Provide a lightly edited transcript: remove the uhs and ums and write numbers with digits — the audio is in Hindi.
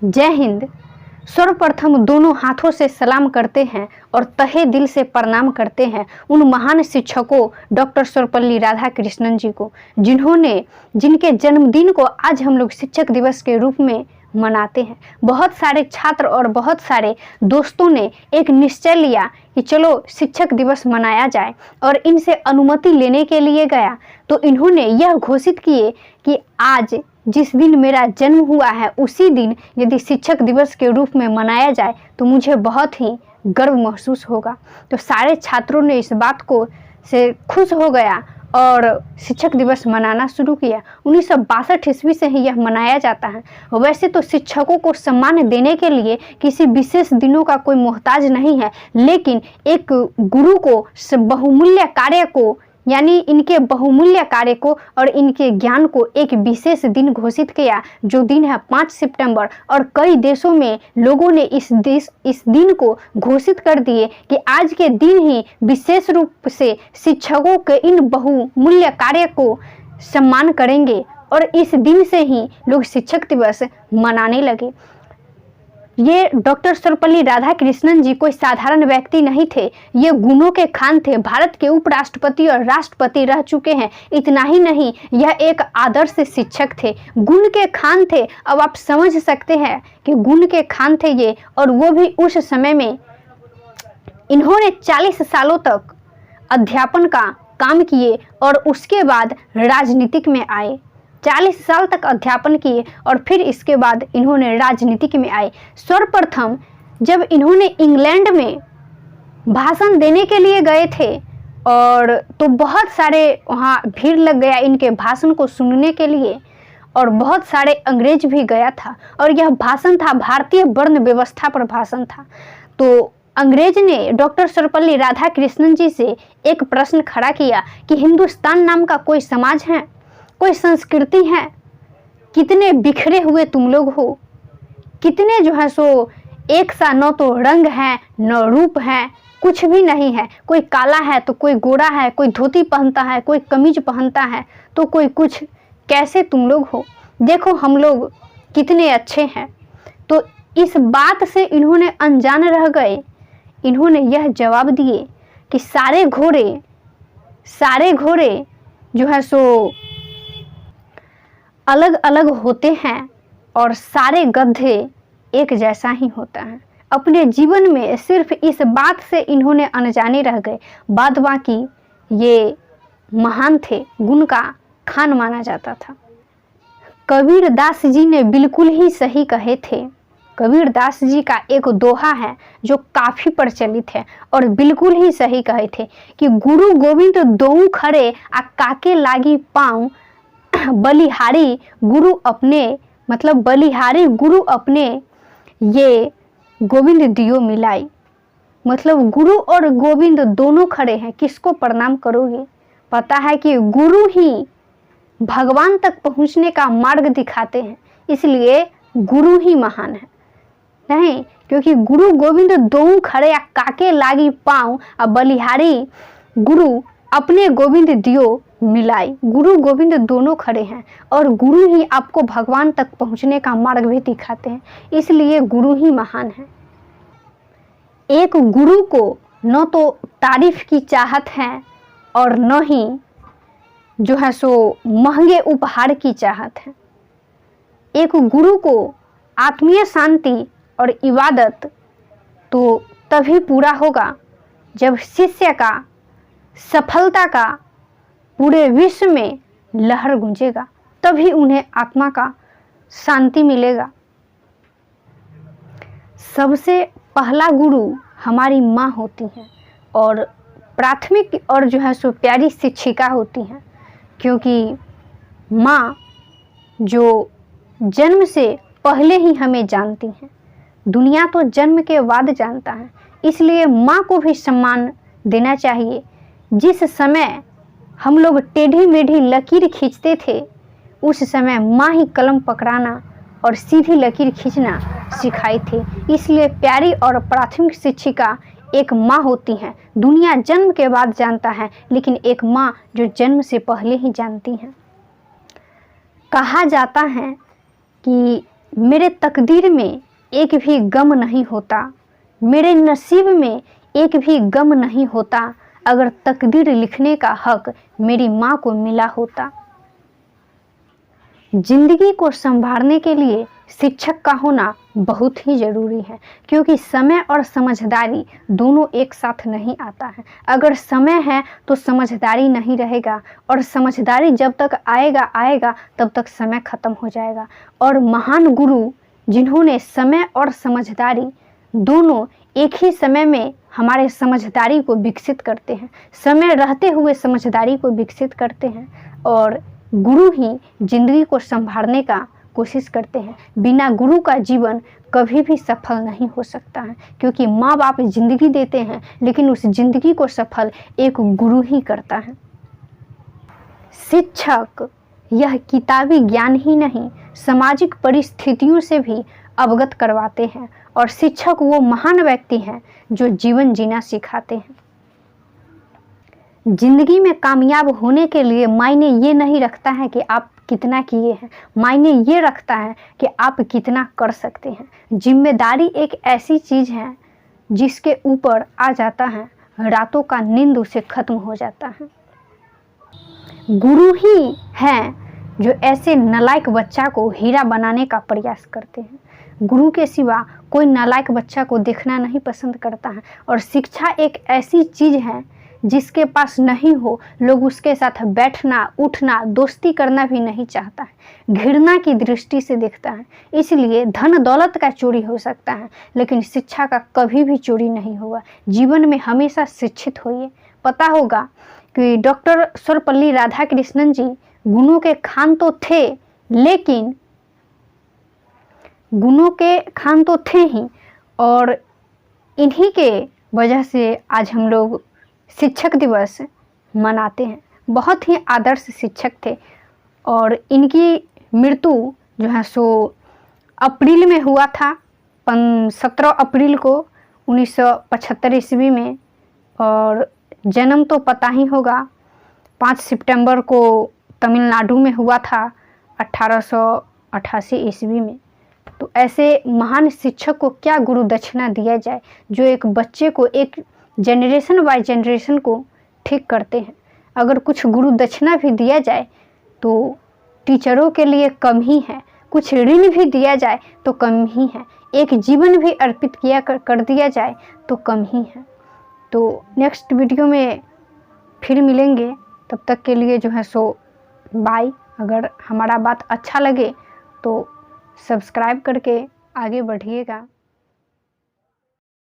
जय हिंद। सर्वप्रथम दोनों हाथों से सलाम करते हैं और तहे दिल से प्रणाम करते हैं उन महान शिक्षकों डॉक्टर सर्वपल्ली राधाकृष्णन जी को, जिनके जन्मदिन को आज हम लोग शिक्षक दिवस के रूप में मनाते हैं। बहुत सारे छात्र और बहुत सारे दोस्तों ने एक निश्चय लिया कि चलो शिक्षक दिवस मनाया जाए, और इनसे अनुमति लेने के लिए गया तो इन्होंने यह घोषित किए कि आज जिस दिन मेरा जन्म हुआ है उसी दिन यदि शिक्षक दिवस के रूप में मनाया जाए तो मुझे बहुत ही गर्व महसूस होगा। तो सारे छात्रों ने इस बात को से खुश हो गया और शिक्षक दिवस मनाना शुरू किया। 1962 ईस्वी से ही यह मनाया जाता है। वैसे तो शिक्षकों को सम्मान देने के लिए किसी विशेष दिनों का कोई मोहताज नहीं है, लेकिन एक गुरु को बहुमूल्य कार्य को, यानी इनके बहुमूल्य कार्य को और इनके ज्ञान को एक विशेष दिन घोषित किया, जो दिन है 5 सितंबर। और कई देशों में लोगों ने इस दिन को घोषित कर दिए कि आज के दिन ही विशेष रूप से शिक्षकों के इन बहुमूल्य कार्य को सम्मान करेंगे, और इस दिन से ही लोग शिक्षक दिवस मनाने लगे। ये डॉक्टर सर्वपल्ली राधाकृष्णन जी कोई साधारण व्यक्ति नहीं थे, ये गुणों के खान थे। भारत के उपराष्ट्रपति और राष्ट्रपति रह चुके हैं। इतना ही नहीं, यह एक आदर्श शिक्षक थे, गुण के खान थे। अब आप समझ सकते हैं कि गुण के खान थे ये, और वो भी उस समय में। इन्होंने 40 सालों तक अध्यापन का काम किए और उसके बाद राजनीतिक में आए। 40 साल तक अध्यापन किए और फिर इसके बाद इन्होंने राजनीतिक में आए। सर्वप्रथम जब इन्होंने इंग्लैंड में भाषण देने के लिए गए थे, और तो बहुत सारे वहाँ भीड़ लग गया इनके भाषण को सुनने के लिए, और बहुत सारे अंग्रेज भी गया था। और यह भाषण था भारतीय वर्ण व्यवस्था पर भाषण था। तो अंग्रेज ने डॉक्टर सर्वपल्ली राधाकृष्णन जी से एक प्रश्न खड़ा किया कि हिंदुस्तान नाम का कोई समाज है, कोई संस्कृति है? कितने बिखरे हुए तुम लोग हो, कितने जो है सो एक सा, न तो रंग है न रूप है, कुछ भी नहीं है। कोई काला है तो कोई गोरा है, कोई धोती पहनता है, कोई कमीज पहनता है तो कोई कुछ। कैसे तुम लोग हो? देखो हम लोग कितने अच्छे हैं। तो इस बात से इन्होंने अनजान रह गए। इन्होंने यह जवाब दिए कि सारे घोड़े जो है सो अलग अलग होते हैं और सारे गधे एक जैसा ही होता है। अपने जीवन में सिर्फ इस बात से इन्होंने अनजाने रह गए। बाद बाकी ये महान थे, गुण का खान माना जाता था। कबीरदास जी ने बिल्कुल ही सही कहे थे। कबीरदास जी का एक दोहा है जो काफ़ी प्रचलित है और बिल्कुल ही सही कहे थे कि गुरु गोविंद दोऊ खड़े आ काके लागी पाँव, बलिहारी गुरु अपने, मतलब बलिहारी गुरु अपने, ये गोविंद दियो मिलाई। मतलब गुरु और गोविंद दोनों खड़े हैं, किसको प्रणाम करोगे? पता है कि गुरु ही भगवान तक पहुंचने का मार्ग दिखाते हैं, इसलिए गुरु ही महान है। नहीं, क्योंकि गुरु गोविंद दोऊ खड़े आ काके लागी पाँव, आ बलिहारी गुरु अपने गोविंद दियो मिलाई। गुरु गोविंद दोनों खड़े हैं और गुरु ही आपको भगवान तक पहुंचने का मार्ग भी दिखाते हैं, इसलिए गुरु ही महान है। एक गुरु को न तो तारीफ की चाहत है और न ही जो है सो महंगे उपहार की चाहत है। एक गुरु को आत्मीय शांति और इबादत तो तभी पूरा होगा जब शिष्य का सफलता का पूरे विश्व में लहर गूंजेगा, तभी उन्हें आत्मा का शांति मिलेगा। सबसे पहला गुरु हमारी माँ होती है और प्राथमिक और जो है सो प्यारी शिक्षिका होती हैं, क्योंकि माँ जो जन्म से पहले ही हमें जानती हैं, दुनिया तो जन्म के बाद जानता है, इसलिए माँ को भी सम्मान देना चाहिए। जिस समय हम लोग टेढ़ी मेढ़ी लकीर खींचते थे, उस समय माँ ही कलम पकड़ाना और सीधी लकीर खींचना सिखाई थी। इसलिए प्यारी और प्राथमिक शिक्षिका एक माँ होती हैं। दुनिया जन्म के बाद जानता है, लेकिन एक माँ जो जन्म से पहले ही जानती हैं। कहा जाता है कि मेरे तकदीर में एक भी गम नहीं होता, मेरे नसीब में एक भी गम नहीं होता, अगर तकदीर लिखने का हक मेरी माँ को मिला होता। जिंदगी को संभालने के लिए शिक्षक का होना बहुत ही ज़रूरी है, क्योंकि समय और समझदारी दोनों एक साथ नहीं आता है। अगर समय है तो समझदारी नहीं रहेगा, और समझदारी जब तक आएगा तब तक समय ख़त्म हो जाएगा। और महान गुरु जिन्होंने समय और समझदारी दोनों एक ही समय में हमारे समझदारी को विकसित करते हैं, समय रहते हुए समझदारी को विकसित करते हैं, और गुरु ही जिंदगी को संभालने का कोशिश करते हैं। बिना गुरु का जीवन कभी भी सफल नहीं हो सकता है, क्योंकि माँ बाप जिंदगी देते हैं लेकिन उस जिंदगी को सफल एक गुरु ही करता है। शिक्षक यह किताबी ज्ञान ही नहीं, सामाजिक परिस्थितियों से भी अवगत करवाते हैं, और शिक्षक वो महान व्यक्ति हैं जो जीवन जीना सिखाते हैं। जिंदगी में कामयाब होने के लिए मायने ये नहीं रखता है कि आप कितना किए हैं, मायने ये रखता है कि आप कितना कर सकते हैं। जिम्मेदारी एक ऐसी चीज़ है जिसके ऊपर आ जाता है, रातों का नींद उसे खत्म हो जाता है। गुरु ही हैं जो ऐसे नालायक बच्चा को हीरा बनाने का प्रयास करते हैं। गुरु के सिवा कोई नालायक बच्चा को देखना नहीं पसंद करता है, और शिक्षा एक ऐसी चीज़ है जिसके पास नहीं हो, लोग उसके साथ बैठना उठना दोस्ती करना भी नहीं चाहता है, घृणा की दृष्टि से देखता है। इसलिए धन दौलत का चोरी हो सकता है लेकिन शिक्षा का कभी भी चोरी नहीं होगा। जीवन में हमेशा शिक्षित होइए। पता होगा कि डॉक्टर सर्वपल्ली राधाकृष्णन जी गुणों के खान तो थे, लेकिन गुणों के खान तो थे ही, और इन्हीं के वजह से आज हम लोग शिक्षक दिवस मनाते हैं। बहुत ही आदर्श शिक्षक थे, और इनकी मृत्यु जो है सो अप्रैल में हुआ था, 17 अप्रैल को 1975 ईस्वी में, और जन्म तो पता ही होगा 5 सितंबर को तमिलनाडु में हुआ था 1888 ईस्वी में। तो ऐसे महान शिक्षक को क्या गुरु दक्षिणा दिया जाए जो एक बच्चे को एक जनरेशन बाय जनरेशन को ठीक करते हैं। अगर कुछ गुरु दक्षिणा भी दिया जाए तो टीचरों के लिए कम ही है, कुछ ऋण भी दिया जाए तो कम ही है, एक जीवन भी अर्पित किया कर दिया जाए तो कम ही है। तो नेक्स्ट वीडियो में फिर मिलेंगे, तब तक के लिए जो है सो बाय। अगर हमारा बात अच्छा लगे तो सब्सक्राइब करके आगे बढ़िएगा।